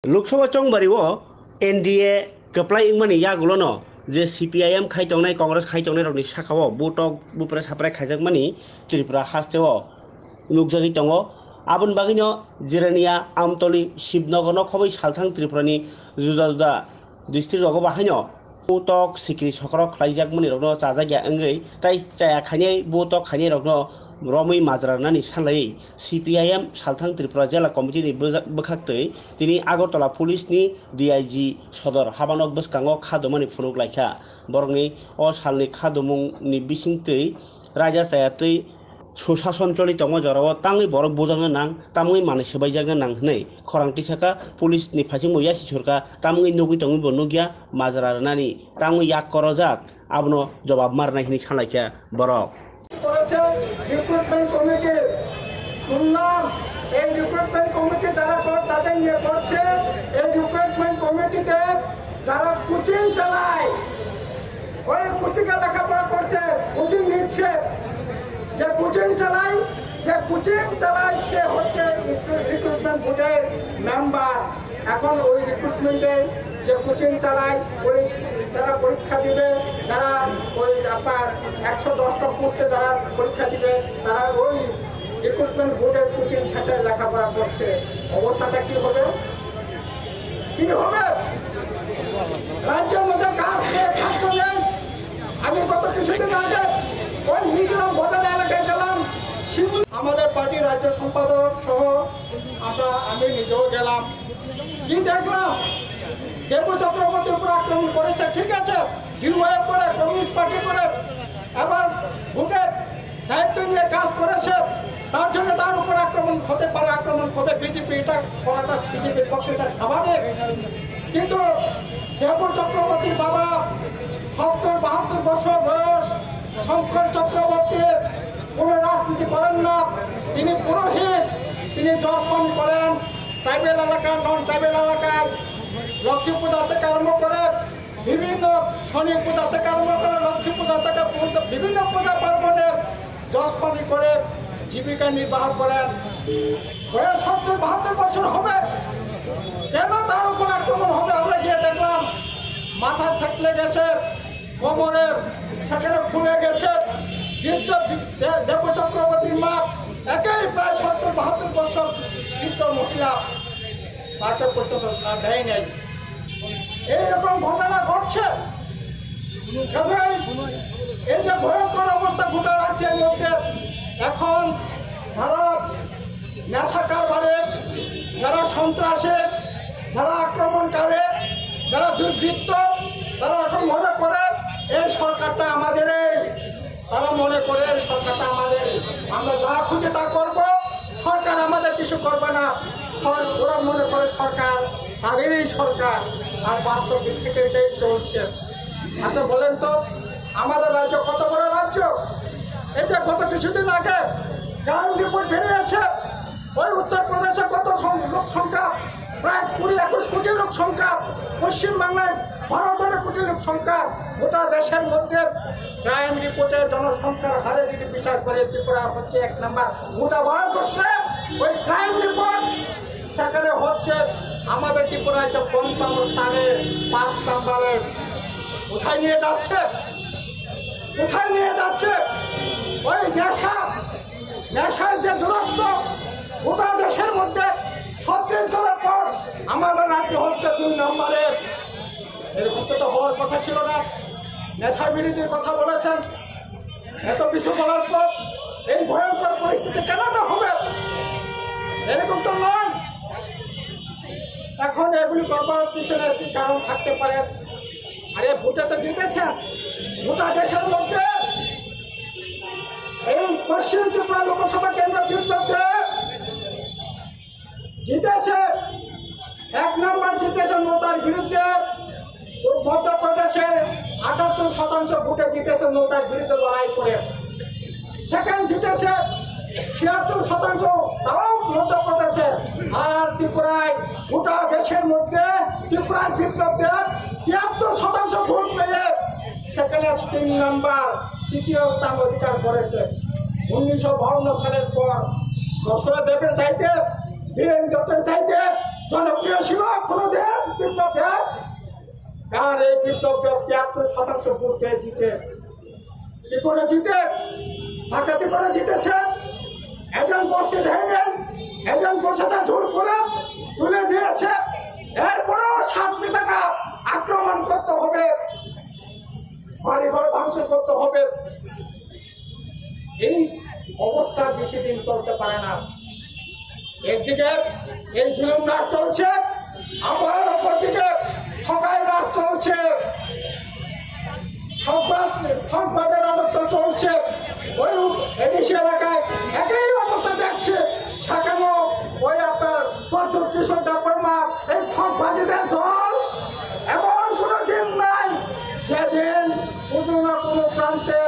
Lok Sabha चंबारिओ NDA कप्लाई इंगमानी यागुलोनो जे CPIM खाइतंनाय Congress खाइतंनाय रनि साखाओ बटक बुप्रा साप्राय खाइजाकमानी त्रिपुरा हास्टेओ नुकजागि दंगो आबुन बागिनो जिरानिया आमतली शिवनगरनो खबै सालथां त्रिपुरानि जुदा जुदा डिस्ट्रिक्ट रगो बाहायनो बटक सिक्रि सकरो खाइजाकमानी रगनो जाजागिया अंगै ताइ जाया खाइनाय बटक खाइनाय रगनो रमै माजरानानि सानलायै सीपीआईएम सालथां त्रिपुरा जिल्ला कमिटिनि बोखाक्तै दिनै आगरतला पुलिसनि डीआईजी सदर हाबानक बसकांगो खादमानि फुनुक लायखा बरंनि अ सालनि खादमुंनि बिसिंतै राजा जायातै सुशासन चलितंगो जराव तांगै बरक बोजांनो नां तामङै माने सबायजागनो नां हनै खरांथि साका पुलिसनि फासिं मया सिसुरका तामङै नगै तंगै बनुगिया माजरानानि तामङै याक करजाक आबनो जवाब मारनाय हिनि सानलायखा बरक রিক্রুটমেন্ট কমিটি শুনলাম এই রিক্রুটমেন্ট কমিটি যারা তাদের নিয়ে করছে এই রিক্রুটমেন্ট কমিটিতে যারা কোচিং চালায় ওই কোচিংয়ে লেখাপড়া করছে কোচিং নিচ্ছে যে কোচিং চালায় সে হচ্ছে রিক্রুটমেন্ট বোর্ডের মেম্বার। এখন ওই রিক্রুটমেন্টে যে কোচিং চালায় ওই যারা পরীক্ষা দিবে যারা ওই আপনার 110টা পোস্টে যারা পরীক্ষা দিবে তারা ওই রিক্রুটমেন্ট বোর্ডের কোচিং সেন্টারে লেখাপড়া করছে। অবস্থাটা কি হবে রাজ্যের মধ্যে কাজ থাকতে নেই। আমি গত কিছুদিন আগে ওই মিজোরাম ভোটার এলাকায় গেলাম, আমাদের পার্টির রাজ্য সম্পাদক সহ আমি নিজেও গেলাম। কি দেখলাম দেবু চক্রবর্তীর উপর আক্রমণ করেছে, ঠিক আছে, ডিওয়াইএফ করে কমিউনিস্ট পার্টি করে এবার ভোটের দায়িত্ব নিয়ে কাজ করেছে, তার জন্য তার উপর আক্রমণ হতে পারে, আক্রমণ হবে। বিজেপি এটা করাটা বিজেপির পক্ষে এটা স্বাভাবিক। কিন্তু দেবু চক্রবর্তীর বাবা 70-72 বছর বয়স শঙ্কর চক্রবর্তী কোনো রাজনীতি করেন না, তিনি পুরোহিত, তিনি জজপানি করেন। ট্রাইবেল এলাকার নন ট্রাইবেল এলাকায় লক্ষ্মী পূজা থেকে আরম্ভ করে বিভিন্ন শনি পূজা থেকে আরম্ভ করে লক্ষ্মী পূজা থেকে বিভিন্ন পূজা পার্বণে জজপানি করে জীবিকা নির্বাহ করেন। বয়স 70-72 বছর হবে, কেন তার উপর আক্রমণ হবে? আমরা গিয়ে দেখলাম মাথা ফেটলে গেছে, কোমরে সেখানে ফুলে গেছে। দেব চক্রবর্তীর মা একেই প্রায় 70-72 বছর বৃদ্ধ মহিলা, তাকে পর্যন্ত দেয় নাই। এইরকম ঘটনা ঘটছে। এই যে ভয়ঙ্কর অবস্থা গোটা রাজ্যের মধ্যে, এখন যারা নেশা কারবারে, যারা সন্ত্রাসে, যারা আক্রমণকারী, যারা দুর্বৃত্ত, তারা এখন মনে করে এই সরকারটা আমাদের, তারা মনে করে সরকারটা আমাদের, আমরা যা খুঁজে তা করবো, সরকার আমাদের কিছু করবে না। ওরা মনে করে সরকার তাদেরই সরকার, আর বাস্তব দিক থেকে এটাই চলছে। আচ্ছা বলেন তো, আমাদের রাজ্য কত বড় রাজ্য? এই যে গত কিছুদিন আগে গ্রাউন্ড রিপোর্ট বেরিয়েছে, ওই উত্তরপ্রদেশে কত লোক সংখ্যা, প্রায় 20-21 কোটি লোক সংখ্যা, পশ্চিমবাংলায় 12 কোটি লোক সংখ্যা। গোটা দেশের মধ্যে ক্রাইম রিপোর্টের জনসংখ্যার হারে যদি বিচার করে ত্রিপুরা হচ্ছে 1 নম্বর। গোটা ভারতবর্ষে ওই ক্রাইম রিপোর্ট সেখানে হচ্ছে আমাদের ত্রিপুরায় 55 স্থানে 5 নম্বরে। কোথায় নিয়ে যাচ্ছে? ওই নেশার যে দূরত্ব গোটা দেশের মধ্যে 36 জনের পর আমাদের রাজ্য হচ্ছে 2 নম্বরে। এরকম তো হওয়ার কথা ছিল না। নেশা বিরোধীর কথা বলেছেন, এত কিছু বলার পর এই ভয়ঙ্কর পরিস্থিতি কেন হবে? এরকম তো নয়। এখন এগুলি করবার পিছনে কি কারণ থাকতে পারে? আরে ভোটে তো জিতেছেন, গোটা দেশের মধ্যে এই পশ্চিম ত্রিপুরা লোকসভা কেন্দ্র বিরুদ্ধে জিতেছে। 1 নম্বর জিতেছে নোটার বিরুদ্ধে। মধ্যপ্রদেশের 78% ভোটে জিতেছে নোটার বিরুদ্ধে লড়াই করে। সেকেন্ড জিতেছে 76%, তাও মধ্যপ্রদেশে। আর ত্রিপুরায় গোটা দেশের মধ্যে ত্রিপুরার বিরুদ্ধে 73% ভোট পেয়ে সেখানে 3 নম্বর, তৃতীয় স্থান অধিকার করেছে। 1952 সালের পর দশরথ দেবের চাইতে বীরেন দত্তের চাইতে জনপ্রিয় ছিল কোনোদিন বিপ্লব দেয়, আর এই বিপ্লব 73% ভোট পেয়ে জিতে। কি করে জিতে? ডাকাতি করে জিতেছে। এজন বসতে ভেঙে এজন বসেছে জোর করে তুলে দিয়েছে। এরপরেও 7 টাকা আক্রমণ করতে হবে, বাড়িঘর ভাঙচুর করতে হবে। এই অবস্থা বেশি দিন চলতে পারে না। একদিকে এই জুলুম রাজ চলছে, আবার অপরদিকে ঠকাই রাজ চলছে, ঠকবাজের রাজত্ব চলছে। ওই এডিসি এলাকায় একই অবস্থা দেখছে। সেখানেও ওই আপনার প্রদ্যুৎ কিশোর দেববর্মা এই ঠকবাজিদের দল এমন কোনো দিন নাই যেদিন কোনো না কোনো প্রান্তে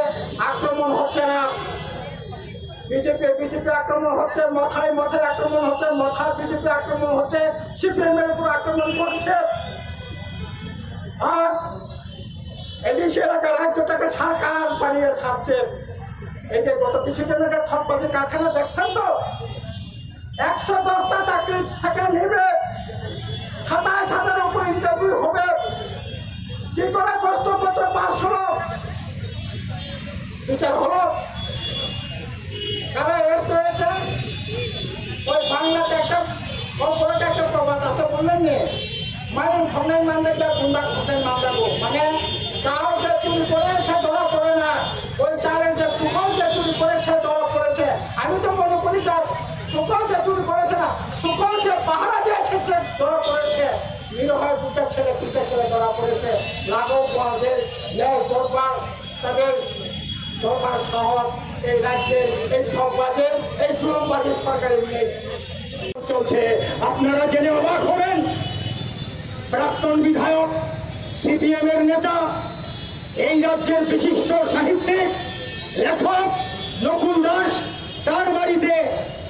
আক্রমণ হচ্ছে না। বিজেপি আক্রমণ হচ্ছে, মাথায় মাথায় আক্রমণ হচ্ছে, মাথায় বিজেপি আক্রমণ হচ্ছে, সিপিএম এর উপর আক্রমণ করছে। আর এডিসি এলাকার রাজ্যটাকে সরকার বানিয়ে ছাড়ছে। এই যে গত কিছুদিন আগে ঠকবাজি কারখানা দেখছেন তো, 110টা চাকরি সেখানে নেবে, 27,000 উপর ইন্টারভিউ হবে। কি করে প্রশ্নপত্র পাস হলো? বিচার হলো? কারা এস রয়েছে? ওই বাংলাতে একটা প্রবাদ আছে, বললেন নি, মায়ের খন্ডায় মান দেখলে গুন্ডা খন্ডায় মান দেখো। মানে কারো যে চুরি করে সে ধরা পড়ে না, ওই চালের যে চুকল যে চুরি করে সে ধরা পড়েছে। আমি তো মনে করি যে চুকল যে চুরি করেছে না, চুকল যে পাহারা দিয়েছে সে ধরা পড়েছে। নিরীহ দুটা ছেলে ধরা পড়েছে। লাঘব বলদের দরবার, তাদের দরবার সাহস এই রাজ্যের এই ঠকবাজের এই জুলুমবাজের সরকারের নেই চলছে। আপনারা জেনে অবাক হবেন, প্রাক্তন বিধায়ক সিপিএম এর নেতা, এই রাজ্যের বিশিষ্ট সাহিত্যিক লেখক নকুল দাস,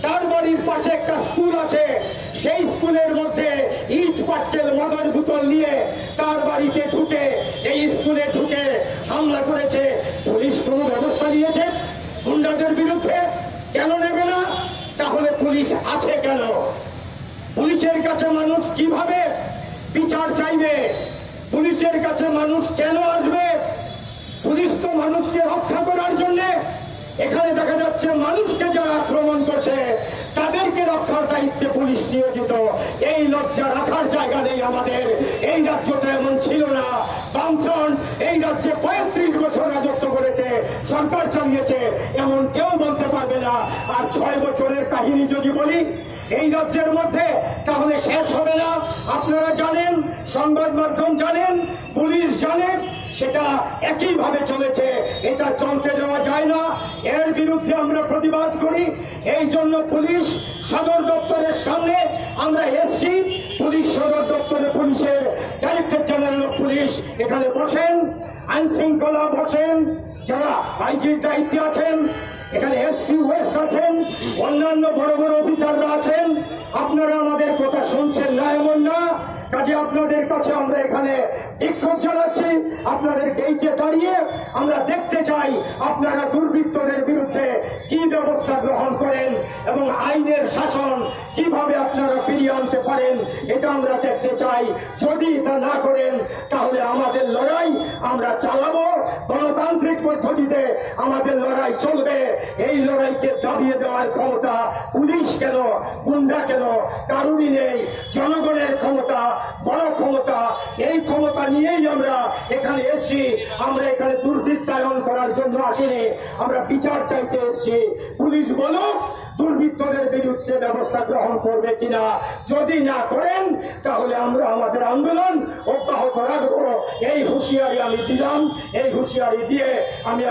তার বাড়ির পাশে একটা স্কুল আছে। সেই স্কুলের মধ্যে ইট পাটকেল মদের বোতল নিয়ে তার বাড়িতে ঢুকে, এই স্কুলে ঢুকে হামলা করেছে। পুলিশ কোনো ব্যবস্থা নিয়েছে গুন্ডাদের বিরুদ্ধে? কেন নেবে না? তাহলে পুলিশ আছে কেন? পুলিশের কাছে মানুষ কিভাবে বিচার চাইবে? পুলিশের কাছে মানুষ কেন আসবে? পুলিশ তো মানুষকে রক্ষা করার জন্য। এখানে দেখা যাচ্ছে মানুষকে যারা আক্রমণ করছে তাদেরকে রক্ষার দায়িত্বে পুলিশ নিয়োজিত। এই লজ্জা রাখার জায়গা নেই আমাদের। এই রাজ্যটা এমন ছিল না। বামফ্রন্ট এই রাজ্যে 35 বছর রাজত্ব করেছে, সরকার চালিয়েছে, এমন কেউ বলতে পারবে না। আর 6 বছরের কাহিনী যদি বলি এই রাজ্যের মধ্যে, তাহলে শেষ হবে না। আপনারা জানেন, সংবাদ মাধ্যম জানেন, পুলিশ জানেন, সেটা একইভাবে চলেছে। এটা চলতে দেওয়া যায় না। এর বিরুদ্ধে আমরা প্রতিবাদ করি। এই জন্য পুলিশ সদর দপ্তরের সামনে আমরা এসছি। পুলিশ সদর দপ্তরে পুলিশের ডাইরেক্টর জেনারেল অফ পুলিশ এখানে বসেন, আইন শৃঙ্খলা বসেন, যারা আইজির দায়িত্বে আছেন, এখানে এসপি ওয়েস্ট আছেন, অন্যান্য বড় বড় অফিসাররা আছেন। আপনারা আমাদের কথা শুনছেন না এমন না। কাজে আপনাদের কাছে আমরা এখানে বিক্ষোভ জানাচ্ছি। আপনাদের গেইটে দাঁড়িয়ে আমরা দেখতে চাই আপনারা দুর্বৃত্তদের বিরুদ্ধে কি ব্যবস্থা গ্রহণ করেন এবং আইনের শাসন কিভাবে আপনারা ফিরিয়ে আনতে পারেন, এটা আমরা দেখতে চাই। যদি এটা না করেন তাহলে আমাদের লড়াই আমরা চালাবো, গণতান্ত্রিক পদ্ধতিতে আমাদের লড়াই চলবে। এই লড়াইকে দাবিয়ে দেওয়ার ক্ষমতা পুলিশ কেন, গুন্ডা কেন, কারুরই নেই। জনগণের ক্ষমতা, বড় ক্ষমতা। এই ক্ষমতা নিয়েই আমরা এখানে এসেছি। আমরা এখানে দুর্বৃত্তায়ন করার জন্য আসিনি, আমরা বিচার চাইতে এসেছি। পুলিশ বলুক দুর্বৃত্তদের বিরুদ্ধে ব্যবস্থা গ্রহণ করবে কিনা। যদি না করেন তাহলে আমরা আমাদের আন্দোলন অব্যাহত রাখবো। এই হুঁশিয়ারি আমি দিলাম। এই হুঁশিয়ারি দিয়ে আমি